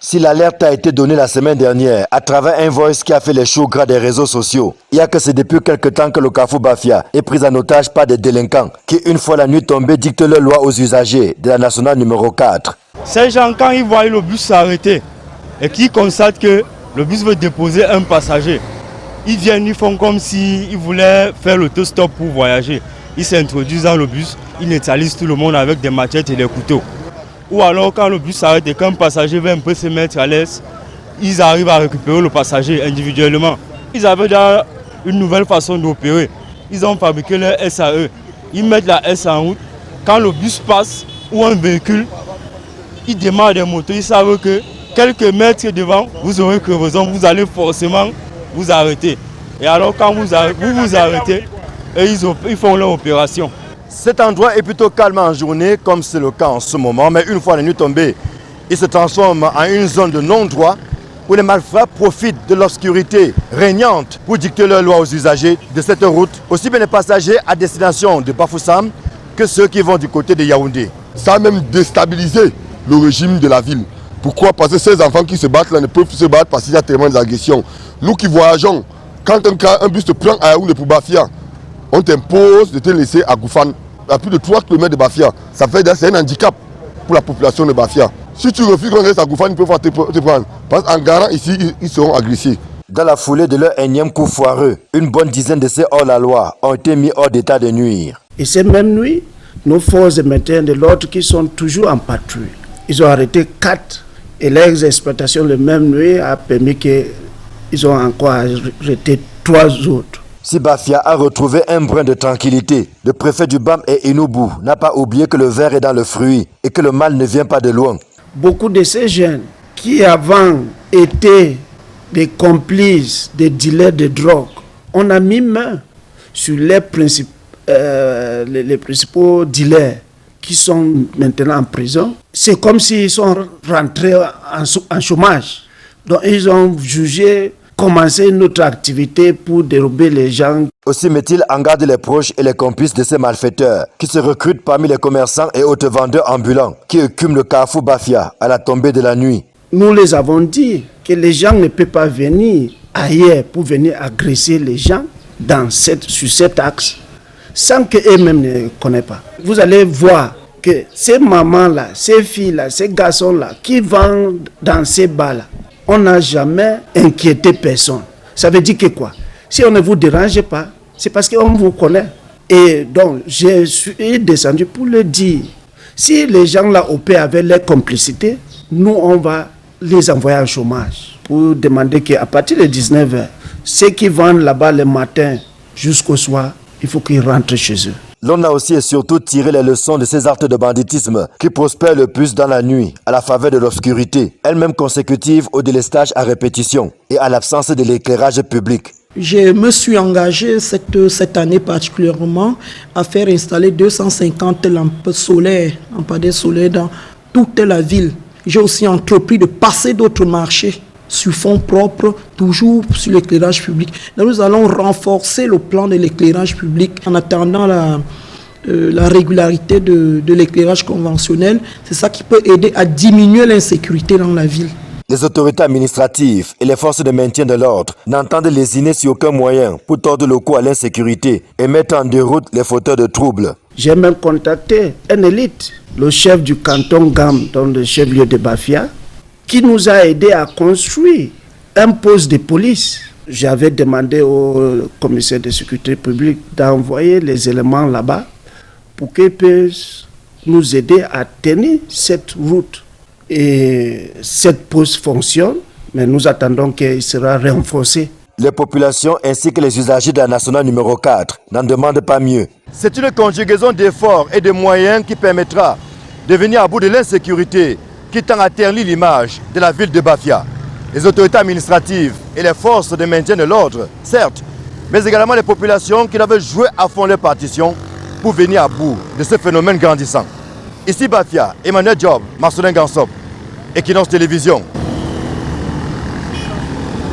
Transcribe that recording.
Si l'alerte a été donnée la semaine dernière à travers un voice qui a fait les choux gras des réseaux sociaux, il n'y a que c'est depuis quelque temps que le Carrefour Bafia est pris en otage par des délinquants qui, une fois la nuit tombée, dictent leur loi aux usagers de la nationale numéro 4. Ces gens, quand ils voient le bus s'arrêter et qu'ils constatent que le bus veut déposer un passager, ils viennent, ils font comme s'ils voulaient faire l'autostop pour voyager. Ils s'introduisent dans le bus, ils neutralisent tout le monde avec des machettes et des couteaux. Ou alors quand le bus s'arrête et qu'un passager veut un peu se mettre à l'aise, ils arrivent à récupérer le passager individuellement. Ils avaient déjà une nouvelle façon d'opérer. Ils ont fabriqué leur SAE. Ils mettent la S en route. Quand le bus passe ou un véhicule, ils démarrent des motos. Ils savent que quelques mètres devant, vous aurez crevaison, vous allez forcément vous arrêter. Et alors quand vous arrêtez, et ils font leur opération. Cet endroit est plutôt calme en journée, comme c'est le cas en ce moment, mais une fois la nuit tombée, il se transforme en une zone de non-droit où les malfrats profitent de l'obscurité régnante pour dicter leurs lois aux usagers de cette route, aussi bien les passagers à destination de Bafoussam que ceux qui vont du côté de Yaoundé. Ça a même déstabilisé le régime de la ville. Pourquoi? Parce que ces enfants qui se battent là ne peuvent plus se battre parce qu'il y a tellement d'agressions. Nous qui voyageons, quand un bus te prend à Yaoundé pour Bafia, on t'impose de te laisser à Goufane, à plus de 3 km de Bafia. C'est un handicap pour la population de Bafia. Si tu refuses qu'on reste à Goufane, ils peuvent te prendre. Parce qu'en garant ici, ils seront agressés. Dans la foulée de leur énième coup foireux, une bonne dizaine de ces hors-la-loi ont été mis hors d'état de nuire. Et ces mêmes nuits, nos forces de maintien de l'ordre qui sont toujours en patrouille, ils ont arrêté 4 et leur exploitation le même nuit a permis qu'ils ont encore arrêté 3 autres. Si Bafia a retrouvé un brin de tranquillité, le préfet du BAM et Inoubou n'a pas oublié que le ver est dans le fruit et que le mal ne vient pas de loin. Beaucoup de ces jeunes qui avant étaient des complices, des dealers de drogue, on a mis main sur les principaux dealers qui sont maintenant en prison. C'est comme s'ils sont rentrés en chômage. Donc ils ont jugé commencer notre activité pour dérober les gens. Aussi met-il en garde les proches et les complices de ces malfaiteurs qui se recrutent parmi les commerçants et autres vendeurs ambulants qui écument le Carrefour Bafia à la tombée de la nuit. Nous les avons dit que les gens ne peuvent pas venir ailleurs pour venir agresser les gens sur cet axe sans qu'eux-mêmes ne connaissent pas. Vous allez voir que ces mamans-là, ces filles-là, ces garçons-là qui vendent dans ces bars-là, on n'a jamais inquiété personne. Ça veut dire que quoi? Si on ne vous dérange pas, c'est parce qu'on vous connaît. Et donc, je suis descendu pour le dire. Si les gens là opèrent avec leur complicité, nous, on va les envoyer en chômage pour demander qu'à partir de 19h, ceux qui vendent là-bas le matin jusqu'au soir, il faut qu'ils rentrent chez eux. L'on a aussi et surtout tiré les leçons de ces actes de banditisme qui prospèrent le plus dans la nuit, à la faveur de l'obscurité, elle-même consécutive au délestage à répétition et à l'absence de l'éclairage public. Je me suis engagé cette année particulièrement à faire installer 250 lampes solaires, lampadaires solaires dans toute la ville. J'ai aussi entrepris de passer d'autres marchés sur fonds propres, toujours sur l'éclairage public. Donc nous allons renforcer le plan de l'éclairage public en attendant la régularité de l'éclairage conventionnel. C'est ça qui peut aider à diminuer l'insécurité dans la ville. Les autorités administratives et les forces de maintien de l'ordre n'entendent lésiner sur aucun moyen pour tordre le cou à l'insécurité et mettre en déroute les fauteurs de troubles. J'ai même contacté un élite, le chef du canton Gam, dans le chef-lieu de Bafia, qui nous a aidé à construire un poste de police. J'avais demandé au commissaire de sécurité publique d'envoyer les éléments là-bas pour qu'ils puissent nous aider à tenir cette route. Et cette poste fonctionne, mais nous attendons qu'il sera renforcé. Les populations ainsi que les usagers de la nationale numéro 4 n'en demandent pas mieux. C'est une conjugaison d'efforts et de moyens qui permettra de venir à bout de l'insécurité qui tend à ternir l'image de la ville de Bafia. Les autorités administratives et les forces de maintien de l'ordre, certes, mais également les populations qui doivent jouer à fond leur partition pour venir à bout de ce phénomène grandissant. Ici Bafia, Emmanuel Job, Marcelin Gansop, Equinox Télévision.